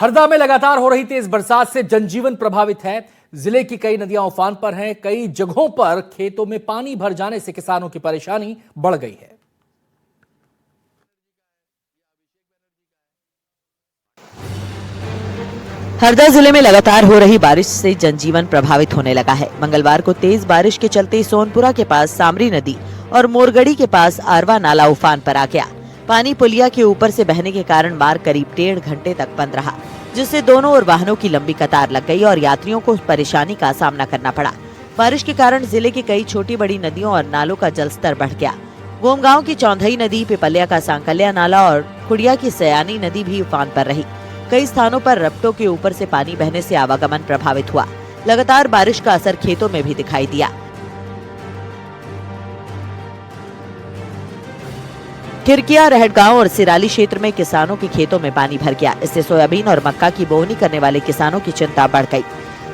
हरदा में लगातार हो रही तेज बरसात से जनजीवन प्रभावित है। जिले की कई नदियां उफान पर हैं। कई जगहों पर खेतों में पानी भर जाने से किसानों की परेशानी बढ़ गई है। हरदा जिले में लगातार हो रही बारिश से जनजीवन प्रभावित होने लगा है। मंगलवार को तेज बारिश के चलते सोनपुरा के पास सामरी नदी और मोरगढ़ी के पास आरवा नाला उफान पर आ गया। पानी पुलिया के ऊपर से बहने के कारण मार्ग करीब 1.5 घंटे तक बंद रहा, जिससे दोनों ओर वाहनों की लंबी कतार लग गई और यात्रियों को परेशानी का सामना करना पड़ा। बारिश के कारण जिले की कई छोटी बड़ी नदियों और नालों का जलस्तर बढ़ गया। गोमगांव की चौंधई नदी, पिपलिया का सांकल्या नाला और खुड़िया की सयानी नदी भी उफान पर रही। कई स्थानों पर रपटों के ऊपर से पानी बहने से आवागमन प्रभावित हुआ। लगातार बारिश का असर खेतों में भी दिखाई दिया। खिरकिया, रहटगांव और सिराली क्षेत्र में किसानों के खेतों में पानी भर गया। इससे सोयाबीन और मक्का की बोवनी करने वाले किसानों की चिंता बढ़ गई।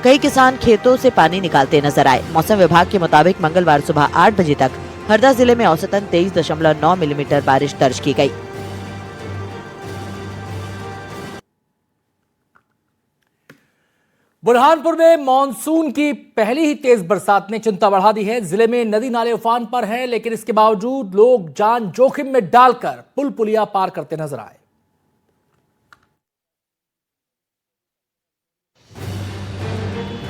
कई किसान खेतों से पानी निकालते नजर आए। मौसम विभाग के मुताबिक मंगलवार सुबह 8 बजे तक हरदा जिले में औसतन 23.9 मिलीमीटर बारिश दर्ज की गई। बुरहानपुर में मानसून की पहली ही तेज बरसात ने चिंता बढ़ा दी है। जिले में नदी नाले उफान पर हैं, लेकिन इसके बावजूद लोग जान जोखिम में डालकर पुल पुलिया पार करते नजर आए।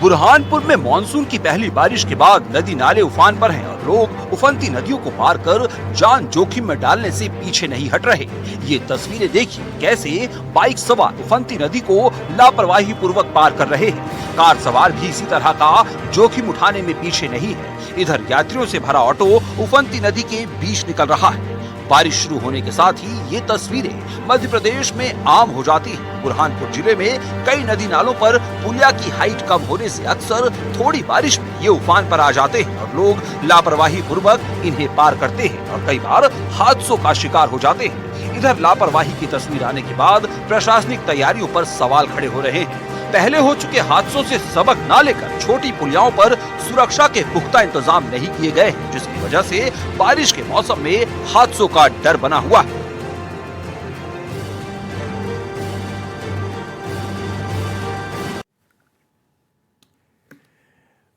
बुरहानपुर में मानसून की पहली बारिश के बाद नदी नाले उफान पर हैं और लोग उफनती नदियों को पार कर जान जोखिम में डालने से पीछे नहीं हट रहे। ये तस्वीरें देखिए कैसे बाइक सवार उफनती नदी को लापरवाही पूर्वक पार कर रहे हैं। कार सवार भी इसी तरह का जोखिम उठाने में पीछे नहीं है। इधर यात्रियों से भरा ऑटो उफनती नदी के बीच निकल रहा है। बारिश शुरू होने के साथ ही ये तस्वीरें मध्य प्रदेश में आम हो जाती हैं। बुरहानपुर जिले में कई नदी नालों पर पुलिया की हाइट कम होने से अक्सर थोड़ी बारिश में ये उफान पर आ जाते हैं और लोग लापरवाही पूर्वक इन्हें पार करते हैं और कई बार हादसों का शिकार हो जाते हैं। इधर लापरवाही की तस्वीर आने के बाद प्रशासनिक तैयारियों पर सवाल खड़े हो रहे हैं। पहले हो चुके हादसों से सबक न लेकर छोटी पुलियाओं पर सुरक्षा के पुख्ता इंतजाम नहीं किए गए, जिसकी वजह से बारिश के मौसम में हादसों का डर बना हुआ है।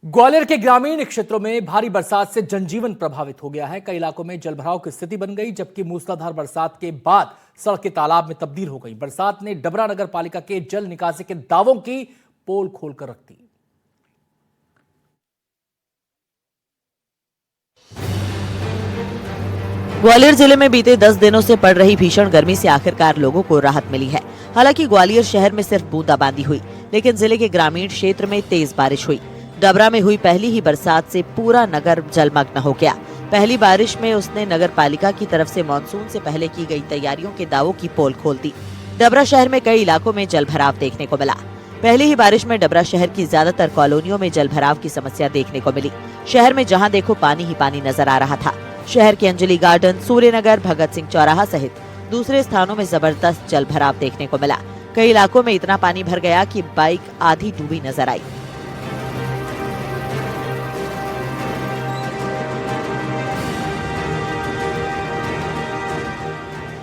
ग्वालियर के ग्रामीण क्षेत्रों में भारी बरसात से जनजीवन प्रभावित हो गया है। कई इलाकों में जलभराव की स्थिति बन गई, जबकि मूसलाधार बरसात के बाद सड़कें तालाब में तब्दील हो गई। बरसात ने डबरा नगर पालिका के जल निकासी के दावों की पोल खोलकर रख दी। ग्वालियर जिले में बीते 10 दिनों से पड़ रही भीषण गर्मी से आखिरकार लोगों को राहत मिली है। हालांकि ग्वालियर शहर में सिर्फ बूंदाबांदी हुई, लेकिन जिले के ग्रामीण क्षेत्र में तेज बारिश हुई। डबरा में हुई पहली ही बरसात से पूरा नगर जलमग्न हो गया। पहली बारिश में उसने नगर पालिका की तरफ से मानसून से पहले की गई तैयारियों के दावों की पोल खोल दी। डबरा शहर में कई इलाकों में जलभराव देखने को मिला। पहली ही बारिश में डबरा शहर की ज्यादातर कॉलोनियों में जलभराव की समस्या देखने को मिली। शहर में जहाँ देखो पानी ही पानी नजर आ रहा था। शहर के अंजलि गार्डन, सूर्यनगर, भगत सिंह चौराहा सहित दूसरे स्थानों में जबरदस्त जलभराव देखने को मिला। कई इलाकों में इतना पानी भर गया कि बाइक आधी डूबी नजर आई।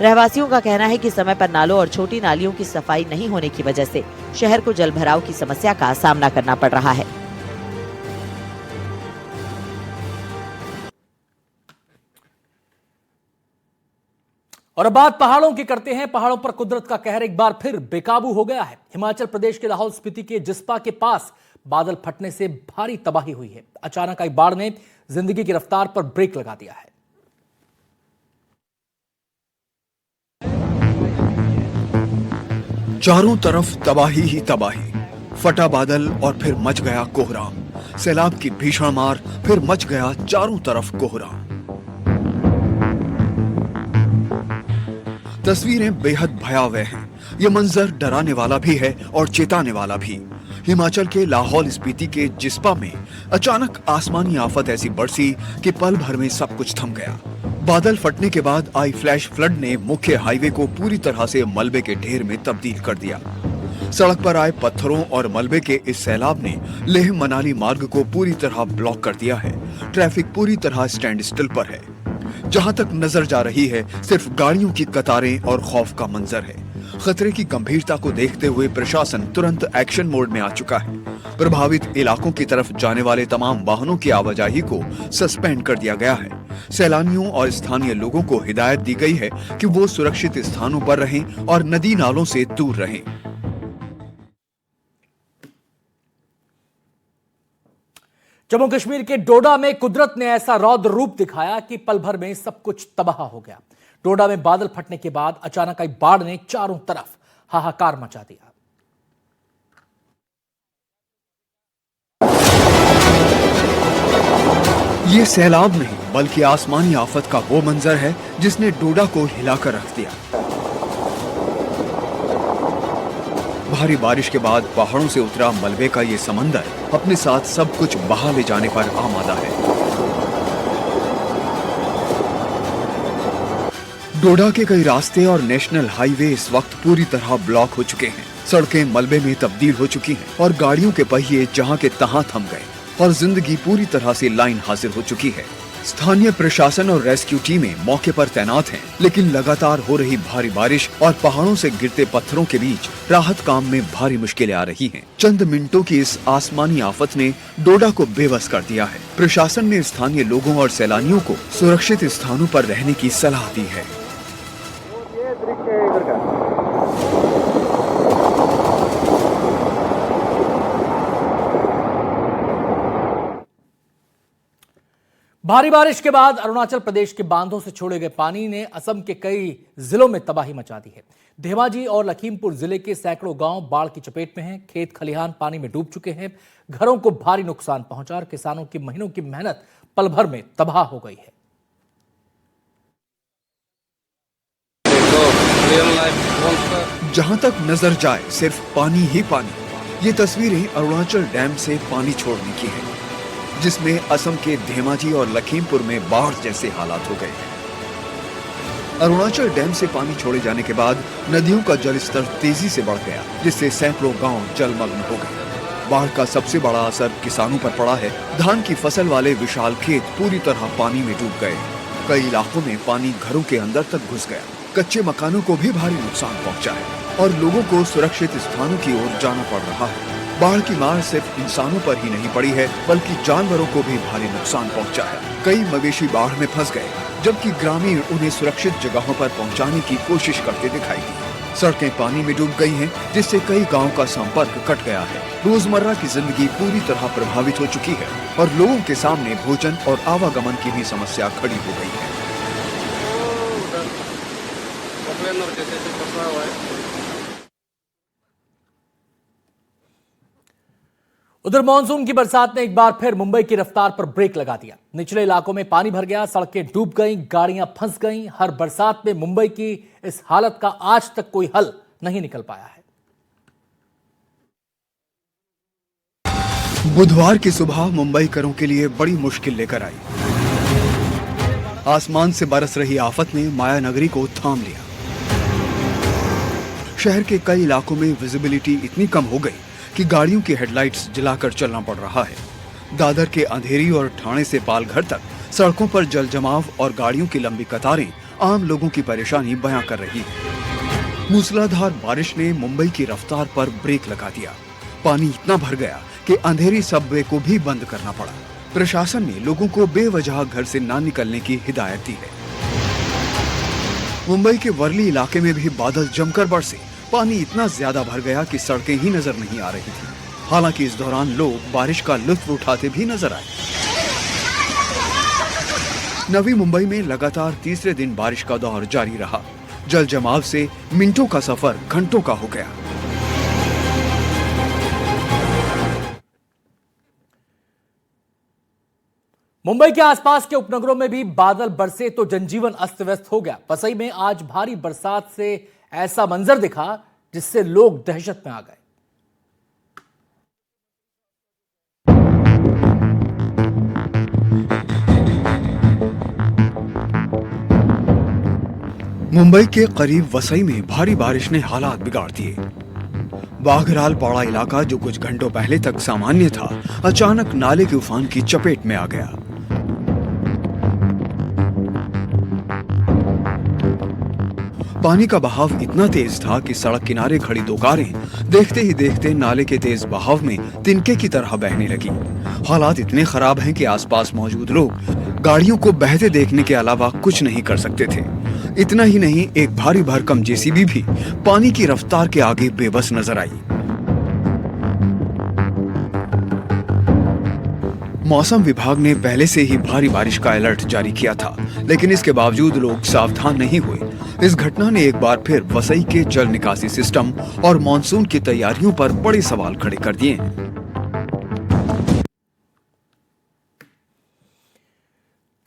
रहवासियों का कहना है कि समय पर नालों और छोटी नालियों की सफाई नहीं होने की वजह से शहर को जलभराव की समस्या का सामना करना पड़ रहा है। और अब बात पहाड़ों की करते हैं। पहाड़ों पर कुदरत का कहर एक बार फिर बेकाबू हो गया है। हिमाचल प्रदेश के लाहौल स्पीति के जिस्पा के पास बादल फटने से भारी तबाही हुई है। अचानक आई बाढ़ ने जिंदगी की रफ्तार पर ब्रेक लगा दिया है। चारों तरफ तबाही ही तबाही। फटा बादल और फिर मच गया कोहराम। सैलाब की भीषण मार, फिर मच गया चारों तरफ कोहराम। तस्वीरें बेहद भयावह हैं। ये मंजर डराने वाला भी है और चेताने वाला भी। हिमाचल के लाहौल स्पीति के जिस्पा में अचानक आसमानी आफत ऐसी बरसी कि पल भर में सब कुछ थम गया। बादल फटने के बाद आई फ्लैश फ्लड ने मुख्य हाईवे को पूरी तरह से मलबे के ढेर में तब्दील कर दिया। सड़क पर आए पत्थरों और मलबे के इस सैलाब ने लेह मनाली मार्ग को पूरी तरह ब्लॉक कर दिया है। ट्रैफिक पूरी तरह स्टैंड स्टिल पर है। जहां तक नजर जा रही है सिर्फ गाड़ियों की कतारें और खौफ का मंजर है। खतरे की गंभीरता को देखते हुए प्रशासन तुरंत एक्शन मोड में आ चुका है। प्रभावित इलाकों की तरफ जाने वाले तमाम वाहनों की आवाजाही को सस्पेंड कर दिया गया है। सैलानियों और स्थानीय लोगों को हिदायत दी गई है कि वो सुरक्षित स्थानों पर रहें और नदी नालों से दूर रहें। जम्मू कश्मीर के डोडा में कुदरत ने ऐसा रौद्र रूप दिखाया कि पल भर में सब कुछ तबाह हो गया। डोडा में बादल फटने के बाद अचानक आई बाढ़ ने चारों तरफ हाहाकार मचा दिया। ये सैलाब नहीं बल्कि आसमानी आफत का वो मंजर है जिसने डोडा को हिलाकर रख दिया। भारी बारिश के बाद पहाड़ों से उतरा मलबे का ये समंदर अपने साथ सब कुछ बहा ले जाने पर आमादा है। डोडा के कई रास्ते और नेशनल हाईवे इस वक्त पूरी तरह ब्लॉक हो चुके हैं। सड़कें मलबे में तब्दील हो चुकी हैं और गाड़ियों के पहिए जहां के तहां थम गए और जिंदगी पूरी तरह से लाइन हाजिर हो चुकी है। स्थानीय प्रशासन और रेस्क्यू टीमें मौके पर तैनात हैं, लेकिन लगातार हो रही भारी बारिश और पहाड़ों से गिरते पत्थरों के बीच राहत काम में भारी मुश्किलें आ रही हैं। चंद मिनटों की इस आसमानी आफत ने डोडा को बेबस कर दिया है। प्रशासन ने स्थानीय लोगों और सैलानियों को सुरक्षित स्थानों पर रहने की सलाह दी है। भारी बारिश के बाद अरुणाचल प्रदेश के बांधों से छोड़े गए पानी ने असम के कई जिलों में तबाही मचा दी है। धेमाजी और लखीमपुर जिले के सैकड़ों गांव बाढ़ की चपेट में हैं। खेत खलिहान पानी में डूब चुके हैं। घरों को भारी नुकसान पहुंचा और किसानों की महीनों की मेहनत पल भर में तबाह हो गई है। जहां तक नजर जाए सिर्फ पानी ही पानी। ये तस्वीरें अरुणाचल डैम से पानी छोड़ने की हैं, जिसमें असम के धेमाजी और लखीमपुर में बाढ़ जैसे हालात हो गए हैं। अरुणाचल डैम से पानी छोड़े जाने के बाद नदियों का जलस्तर तेजी से बढ़ गया, जिससे सैकड़ों गांव जलमग्न हो गए। बाढ़ का सबसे बड़ा असर किसानों पर पड़ा है। धान की फसल वाले विशाल खेत पूरी तरह पानी में डूब गए। कई इलाकों में पानी घरों के अंदर तक घुस गया। कच्चे मकानों को भी भारी नुकसान पहुंचा है और लोगों को सुरक्षित स्थानों की ओर जाना पड़ रहा है। बाढ़ की मार सिर्फ इंसानों पर ही नहीं पड़ी है, बल्कि जानवरों को भी भारी नुकसान पहुंचा है। कई मवेशी बाढ़ में फंस गए, जबकि ग्रामीण उन्हें सुरक्षित जगहों पर पहुंचाने की कोशिश करते दिखाई दी। सड़कें पानी में डूब गई हैं, जिससे कई गांवों का संपर्क कट गया है। रोजमर्रा की जिंदगी पूरी तरह प्रभावित हो चुकी है और लोगों के सामने भोजन और आवागमन की भी समस्या खड़ी हो गई है। उधर मानसून की बरसात ने एक बार फिर मुंबई की रफ्तार पर ब्रेक लगा दिया। निचले इलाकों में पानी भर गया, सड़कें डूब गईं, गाड़ियां फंस गईं। हर बरसात में मुंबई की इस हालत का आज तक कोई हल नहीं निकल पाया है। बुधवार की सुबह मुंबईकरों के लिए बड़ी मुश्किल लेकर आई। आसमान से बरस रही आफत ने माया नगरी को थाम लिया। शहर के कई इलाकों में विजिबिलिटी इतनी कम हो गई कि गाड़ियों की हेडलाइट्स जलाकर चलना पड़ रहा है। दादर के अंधेरी और ठाणे से पालघर तक सड़कों पर जल जमाव और गाड़ियों की लंबी कतारें आम लोगों की परेशानी बयां कर रही है। मूसलाधार बारिश ने मुंबई की रफ्तार पर ब्रेक लगा दिया। पानी इतना भर गया कि अंधेरी सबवे को भी बंद करना पड़ा। प्रशासन ने लोगों को बेवजह घर से ना निकलने की हिदायत दी है। मुंबई के वर्ली इलाके में भी बादल जमकर बरसे। पानी इतना ज्यादा भर गया कि सड़कें ही नजर नहीं आ रही थी। हालांकि इस दौरान लोग बारिश का लुत्फ उठाते भी नजर आए। नवी मुंबई में लगातार तीसरे दिन बारिश का दौर जारी रहा। जल जमाव से मिनटों का सफर घंटों का हो गया। मुंबई के आसपास के उपनगरों में भी बादल बरसे तो जनजीवन अस्त व्यस्त हो गया। पसई में आज भारी बरसात से ऐसा मंजर दिखा जिससे लोग दहशत में आ गए। मुंबई के करीब वसई में भारी बारिश ने हालात बिगाड़ दिए। बाघराल पौड़ा इलाका जो कुछ घंटों पहले तक सामान्य था, अचानक नाले के उफान की चपेट में आ गया। पानी का बहाव इतना तेज था कि सड़क किनारे खड़ी दो कारें देखते ही देखते नाले के तेज बहाव में तिनके की तरह बहने लगी। हालात इतने खराब हैं कि आसपास मौजूद लोग गाड़ियों को बहते देखने के अलावा कुछ नहीं कर सकते थे। इतना ही नहीं, एक भारी भरकम जेसीबी भी पानी की रफ्तार के आगे बेबस नजर आई। मौसम विभाग ने पहले से ही भारी बारिश का अलर्ट जारी किया था, लेकिन इसके बावजूद लोग सावधान नहीं हुए। इस घटना ने एक बार फिर वसई के जल निकासी सिस्टम और मानसून की तैयारियों पर बड़े सवाल खड़े कर दिए।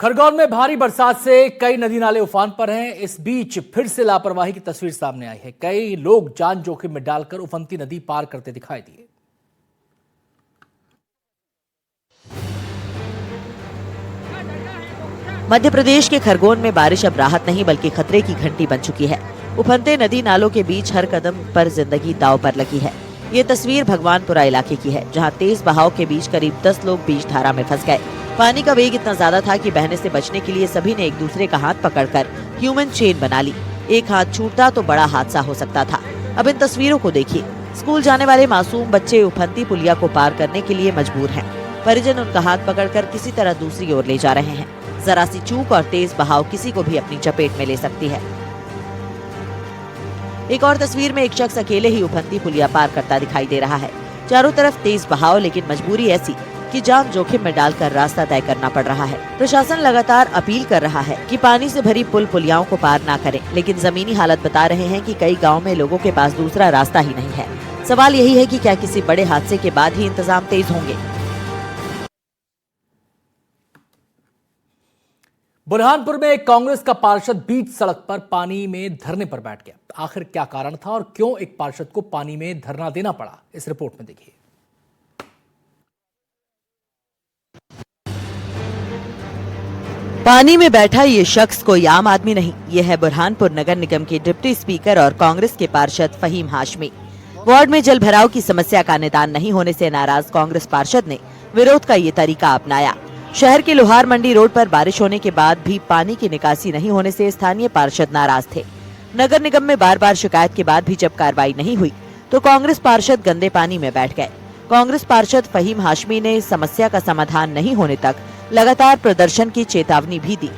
खरगोन में भारी बरसात से कई नदी नाले उफान पर हैं। इस बीच फिर से लापरवाही की तस्वीर सामने आई है। कई लोग जान जोखिम में डालकर उफनती नदी पार करते दिखाई दिए। मध्य प्रदेश के खरगोन में बारिश अब राहत नहीं बल्कि खतरे की घंटी बन चुकी है। उफनते नदी नालों के बीच हर कदम पर जिंदगी दांव पर लगी है। ये तस्वीर भगवानपुरा इलाके की है, जहां तेज बहाव के बीच करीब 10 लोग बीच धारा में फंस गए। पानी का वेग इतना ज्यादा था कि बहने से बचने के लिए सभी ने एक दूसरे का हाथ पकड़कर ह्यूमन चेन बना ली। एक हाथ छूटता तो बड़ा हादसा हो सकता था। अब इन तस्वीरों को देखिए। स्कूल जाने वाले मासूम बच्चे उफनती पुलिया को पार करने के लिए मजबूर हैं। परिजन उनका हाथ पकड़कर किसी तरह दूसरी ओर ले जा रहे हैं। जरा सी चूक और तेज बहाव किसी को भी अपनी चपेट में ले सकती है। एक और तस्वीर में एक शख्स अकेले ही उफनती पुलिया पार करता दिखाई दे रहा है। चारों तरफ तेज बहाव, लेकिन मजबूरी ऐसी कि जान जोखिम में डालकर रास्ता तय करना पड़ रहा है। प्रशासन लगातार अपील कर रहा है कि पानी से भरी पुल पुलियाओं को पार ना करें, लेकिन जमीनी हालत बता रहे हैं कि कई गाँव में लोगों के पास दूसरा रास्ता ही नहीं है। सवाल यही है कि क्या किसी बड़े हादसे के बाद ही इंतजाम तेज होंगे। बुरहानपुर में एक कांग्रेस का पार्षद बीच सड़क पर पानी में धरने पर बैठ गया। आखिर क्या कारण था और क्यों एक पार्षद को पानी में धरना देना पड़ा, इस रिपोर्ट में देखिए। पानी में बैठा ये शख्स कोई आम आदमी नहीं, ये है बुरहानपुर नगर निगम के डिप्टी स्पीकर और कांग्रेस के पार्षद फहीम हाशमी। वार्ड में जल भराव की समस्या का निदान नहीं होने से नाराज कांग्रेस पार्षद ने विरोध का ये तरीका अपनाया। शहर के लोहार मंडी रोड पर बारिश होने के बाद भी पानी की निकासी नहीं होने से स्थानीय पार्षद नाराज थे। नगर निगम में बार बार शिकायत के बाद भी जब कार्रवाई नहीं हुई तो कांग्रेस पार्षद गंदे पानी में बैठ गए। कांग्रेस पार्षद फहीम हाशमी ने समस्या का समाधान नहीं होने तक लगातार प्रदर्शन की चेतावनी भी दी।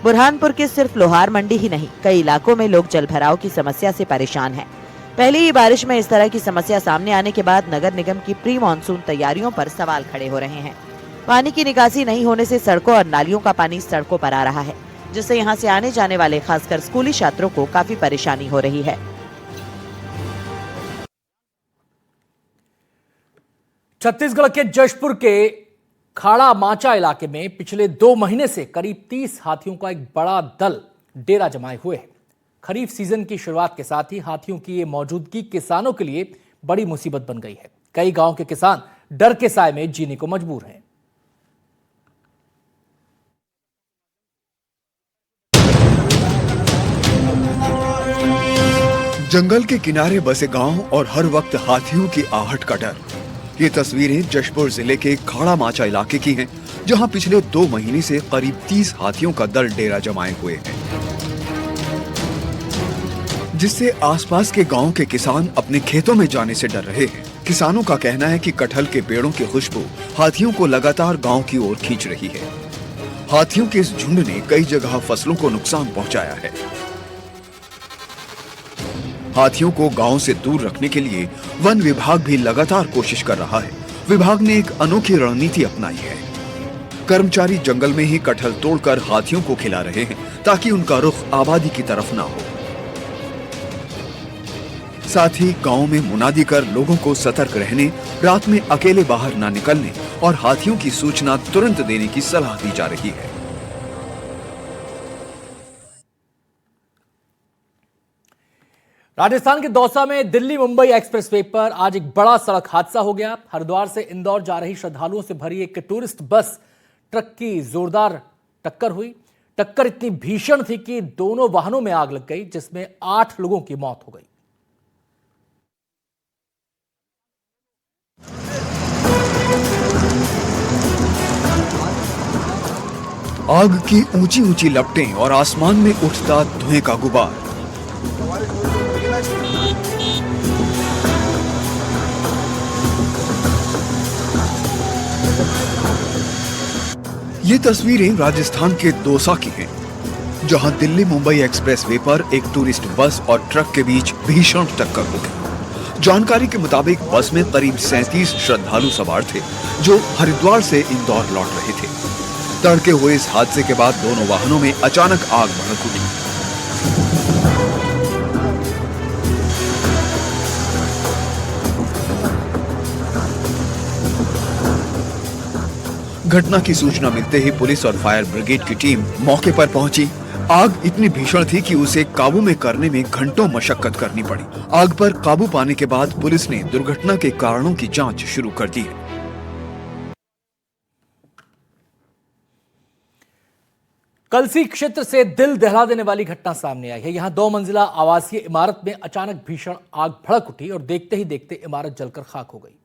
बुरहानपुर के सिर्फ लोहार मंडी ही नहीं, कई इलाकों में लोग जलभराव की समस्या से परेशान हैं। पहले ही बारिश में इस तरह की समस्या सामने आने के बाद नगर निगम की प्री मानसून तैयारियों पर सवाल खड़े हो रहे हैं। पानी की निकासी नहीं होने से सड़कों और नालियों का पानी सड़कों पर आ रहा है, जिससे यहां से आने जाने वाले खासकर स्कूली छात्रों को काफी परेशानी हो रही है। छत्तीसगढ़ के जशपुर के खाड़ा माचा इलाके में पिछले 2 महीने से करीब 30 हाथियों का एक बड़ा दल डेरा जमाए हुए है। खरीफ सीजन की शुरुआत के साथ ही हाथियों की ये मौजूदगी किसानों के लिए बड़ी मुसीबत बन गई है। कई गांव के किसान डर के साए में जीने को मजबूर हैं। जंगल के किनारे बसे गांव और हर वक्त हाथियों की आहट का डर। ये तस्वीरें जशपुर जिले के खाड़ा माचा इलाके की हैं, जहां पिछले 2 महीने से करीब 30 हाथियों का दल डेरा जमाए हुए है, जिससे आसपास के गांव के किसान अपने खेतों में जाने से डर रहे हैं। किसानों का कहना है कि कटहल के पेड़ों की खुशबू हाथियों को लगातार गांव की ओर खींच रही है। हाथियों के इस झुंड ने कई जगह फसलों को नुकसान पहुंचाया है। हाथियों को गांव से दूर रखने के लिए वन विभाग भी लगातार कोशिश कर रहा है। विभाग ने एक अनोखी रणनीति अपनाई है। कर्मचारी जंगल में ही कटहल तोड़कर हाथियों को खिला रहे हैं, ताकि उनका रुख आबादी की तरफ ना हो। साथ ही गांव में मुनादी कर लोगों को सतर्क रहने, रात में अकेले बाहर ना निकलने और हाथियों की सूचना तुरंत देने की सलाह दी जा रही है। राजस्थान के दौसा में दिल्ली मुंबई एक्सप्रेसवे पर आज एक बड़ा सड़क हादसा हो गया। हरिद्वार से इंदौर जा रही श्रद्धालुओं से भरी एक टूरिस्ट बस ट्रक की जोरदार टक्कर हुई। टक्कर इतनी भीषण थी कि दोनों वाहनों में आग लग गई, जिसमें 8 लोगों की मौत हो गई। आग की ऊंची ऊंची लपटें और आसमान में उठता धुएं का गुबार। ये तस्वीरें राजस्थान के दौसा की हैं, जहां दिल्ली मुंबई एक्सप्रेसवे पर एक टूरिस्ट बस और ट्रक के बीच भीषण टक्कर हो गई। जानकारी के मुताबिक बस में करीब 37 श्रद्धालु सवार थे, जो हरिद्वार से इंदौर लौट रहे थे। तड़के हुए इस हादसे के बाद दोनों वाहनों में अचानक आग भड़क उठी। घटना की सूचना मिलते ही पुलिस और फायर ब्रिगेड की टीम मौके पर पहुंची। आग इतनी भीषण थी कि उसे काबू में करने में घंटों मशक्कत करनी पड़ी। आग पर काबू पाने के बाद पुलिस ने दुर्घटना के कारणों की जांच शुरू कर दी है। कलसी क्षेत्र से दिल दहला देने वाली घटना सामने आई है। यहां 2 मंजिला आवासीय इमारत में अचानक भीषण आग भड़क उठी और देखते ही देखते इमारत जलकर खाक हो गई।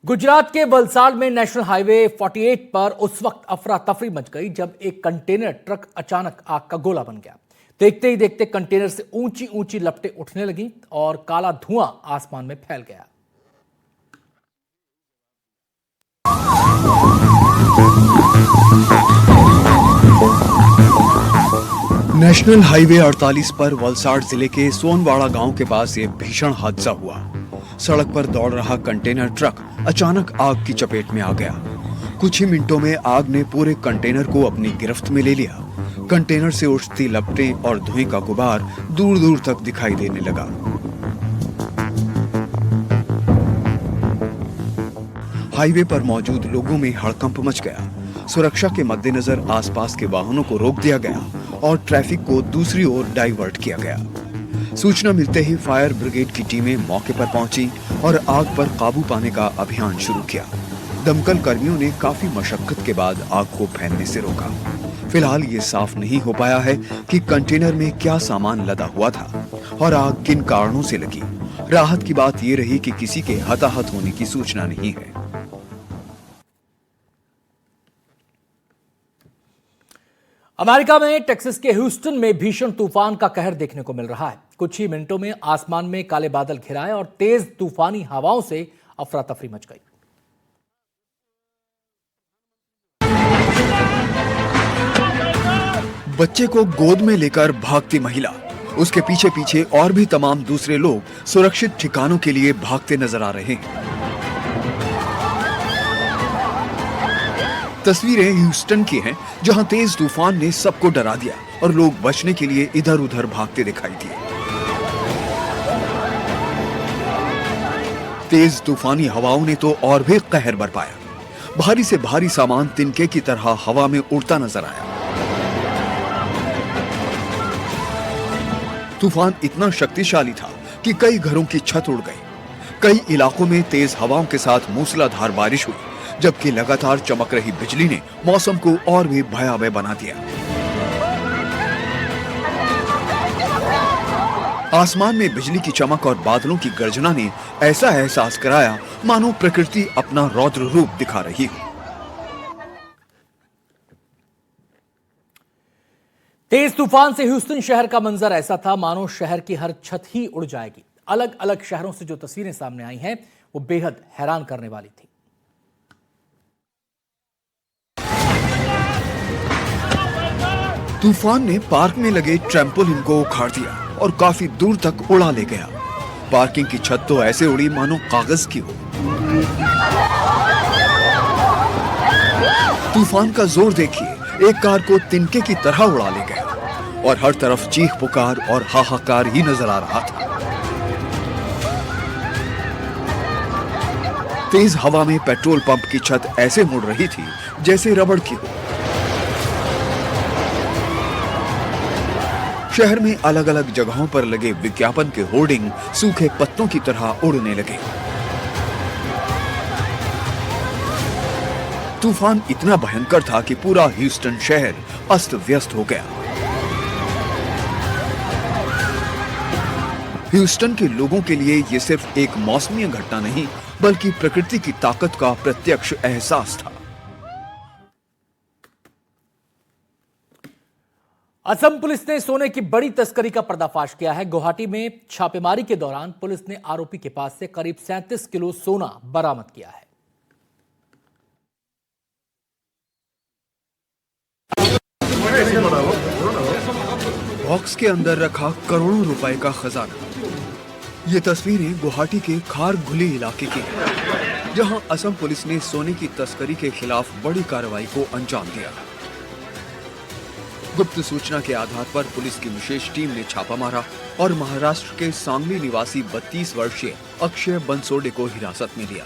गुजरात के वलसाड में नेशनल हाईवे 48 पर उस वक्त अफरा तफरी मच गई जब एक कंटेनर ट्रक अचानक आग का गोला बन गया। देखते ही देखते कंटेनर से ऊंची ऊंची लपटें उठने लगीं और काला धुआं आसमान में फैल गया। नेशनल हाईवे 48 पर वलसाड जिले के सोनवाड़ा गांव के पास ये भीषण हादसा हुआ। सड़क पर दौड़ रहा कंटेनर ट्रक अचानक आग की चपेट में आ गया। कुछ ही मिनटों में आग ने पूरे कंटेनर को अपनी गिरफ्त में ले लिया। कंटेनर से उठती लपटें और धुएं का गुबार दूर दूर तक दिखाई देने लगा। हाईवे पर मौजूद लोगों में हड़कंप मच गया। सुरक्षा के मद्देनजर आसपास के वाहनों को रोक दिया गया और ट्रैफिक को दूसरी ओर डाइवर्ट किया गया। सूचना मिलते ही फायर ब्रिगेड की टीमें मौके पर पहुंची और आग पर काबू पाने का अभियान शुरू किया। दमकल कर्मियों ने काफी मशक्कत के बाद आग को फैलने से रोका। फिलहाल ये साफ नहीं हो पाया है कि कंटेनर में क्या सामान लदा हुआ था और आग किन कारणों से लगी। राहत की बात ये रही कि किसी के हताहत होने की सूचना नहीं है। अमेरिका में टेक्सास के ह्यूस्टन में भीषण तूफान का कहर देखने को मिल रहा है। कुछ ही मिनटों में आसमान में काले बादल घिराए और तेज तूफानी हवाओं से अफरा तफरी मच गई। बच्चे को गोद में लेकर भागती महिला, उसके पीछे पीछे और भी तमाम दूसरे लोग सुरक्षित ठिकानों के लिए भागते नजर आ रहे हैं। तस्वीरें ह्यूस्टन की हैं, जहां तेज तूफान ने सबको डरा दिया और लोग बचने के लिए इधर उधर भागते दिखाई दिए। तेज तूफानी हवाओं ने तो और भी कहर बरपाया। भारी से भारी सामान तिनके की तरह हवा में उड़ता नजर आया। तूफान इतना शक्तिशाली था कि कई घरों की छत उड़ गई। कई इलाकों में तेज हवाओं के साथ मूसलाधार बारिश हुई, जबकि लगातार चमक रही बिजली ने मौसम को और भी भयावह बना दिया। आसमान में बिजली की चमक और बादलों की गर्जना ने ऐसा एहसास कराया मानो प्रकृति अपना रौद्र रूप दिखा रही हो। तेज तूफान से ह्यूस्टन शहर का मंजर ऐसा था मानो शहर की हर छत ही उड़ जाएगी। अलग अलग शहरों से जो तस्वीरें सामने आई हैं वो बेहद हैरान करने वाली थी। तूफान ने पार्क में लगे ट्रैम्पोलिन को उखाड़ दिया और काफी दूर तक उड़ा ले गया। पार्किंग की छत तो ऐसे उड़ी मानो कागज की हो। तूफान का जोर देखिए, एक कार को तिनके की तरह उड़ा ले गया और हर तरफ चीख पुकार और हाहाकार ही नजर आ रहा था। तेज हवा में पेट्रोल पंप की छत ऐसे मुड़ रही थी जैसे रबड़ की हो। शहर में अलग अलग जगहों पर लगे विज्ञापन के होर्डिंग सूखे पत्तों की तरह उड़ने लगे। तूफान इतना भयंकर था कि पूरा ह्यूस्टन शहर अस्त व्यस्त हो गया। ह्यूस्टन के लोगों के लिए ये सिर्फ एक मौसमी घटना नहीं बल्कि प्रकृति की ताकत का प्रत्यक्ष एहसास था। असम पुलिस ने सोने की बड़ी तस्करी का पर्दाफाश किया है। गुवाहाटी में छापेमारी के दौरान पुलिस ने आरोपी के पास से करीब 37 किलो सोना बरामद किया है। बॉक्स के अंदर रखा करोड़ों रुपए का खजाना। ये तस्वीरें गुवाहाटी के खारघुली इलाके की हैं, जहां असम पुलिस ने सोने की तस्करी के खिलाफ बड़ी कार्रवाई को अंजाम दिया। गुप्त सूचना के आधार पर पुलिस की विशेष टीम ने छापा मारा और महाराष्ट्र के सांगली निवासी 32 वर्षीय अक्षय बंसोडे को हिरासत में लिया।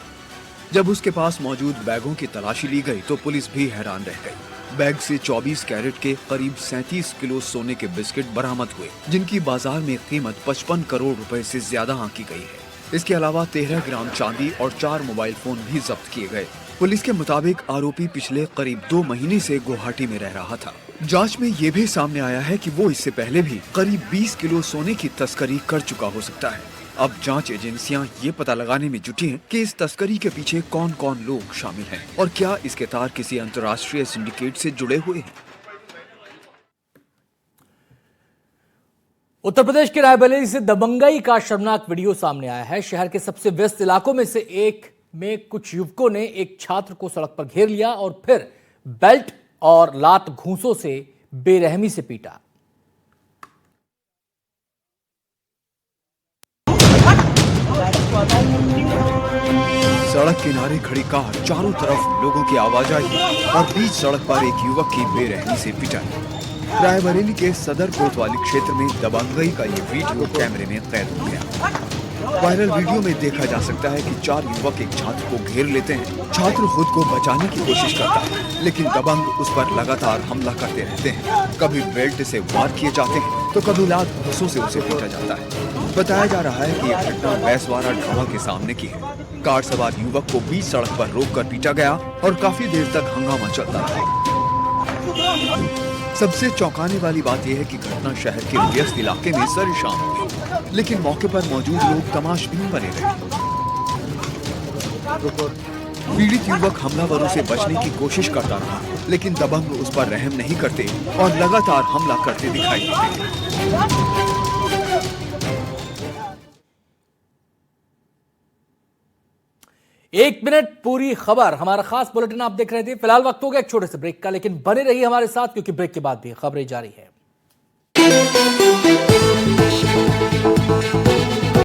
जब उसके पास मौजूद बैगों की तलाशी ली गई तो पुलिस भी हैरान रह गई। बैग से 24 कैरेट के करीब 37 किलो सोने के बिस्किट बरामद हुए, जिनकी बाजार में कीमत 55 करोड़ रुपए से ज्यादा आंकी गई है। इसके अलावा 13 ग्राम चांदी और 4 मोबाइल फोन भी जब्त किए गए। पुलिस के मुताबिक आरोपी पिछले करीब 2 महीने से गुवाहाटी में रह रहा था। जांच में ये भी सामने आया है कि वो इससे पहले भी करीब 20 किलो सोने की तस्करी कर चुका हो सकता है। अब जांच एजेंसियां ये पता लगाने में जुटी हैं कि इस तस्करी के पीछे कौन कौन लोग शामिल हैं और क्या इसके तार किसी अंतर्राष्ट्रीय सिंडिकेट से जुड़े हुए हैं। उत्तर प्रदेश के रायबरेली से दबंगई का शर्मनाक वीडियो सामने आया है। शहर के सबसे व्यस्त इलाकों में से एक में कुछ युवकों ने एक छात्र को सड़क पर घेर लिया और फिर बेल्ट और लात घूंसों से बेरहमी से पीटा। सड़क किनारे खड़ी कार चारों तरफ लोगों की आवाजाही और बीच सड़क पर एक युवक की बेरहमी से पिटाई। रायबरेली के सदर कोतवाली क्षेत्र में दबंगई का ये वीडियो कैमरे में कैद हो गया। वायरल वीडियो में देखा जा सकता है कि 4 युवक एक छात्र को घेर लेते हैं। छात्र खुद को बचाने की कोशिश करता है, लेकिन दबंग उस पर लगातार हमला करते रहते हैं। कभी बेल्ट से वार किए जाते हैं तो कभी लात घूंसों से उसे पीटा जाता है। बताया जा रहा है कि यह घटना बैसवाड़ा ढाबा के सामने की है। कार सवार युवक को बीच सड़क पर रोककर पीटा गया और काफी देर तक हंगामा चलता रहा। सबसे चौंकाने वाली बात यह है कि घटना शहर के व्यस्त इलाके में सरेआम हुई, लेकिन मौके पर मौजूद लोग तमाशबीन बने रहे। पीड़ित युवक हमलावरों से बचने की कोशिश करता रहा, लेकिन दबंग उस पर रहम नहीं करते और लगातार हमला करते दिखाई देते। 1 मिनट पूरी खबर, हमारा खास बुलेटिन आप देख रहे थे। फिलहाल वक्त हो गया एक छोटे से ब्रेक का, लेकिन बने रहिए हमारे साथ क्योंकि ब्रेक के बाद भी खबरें जारी है।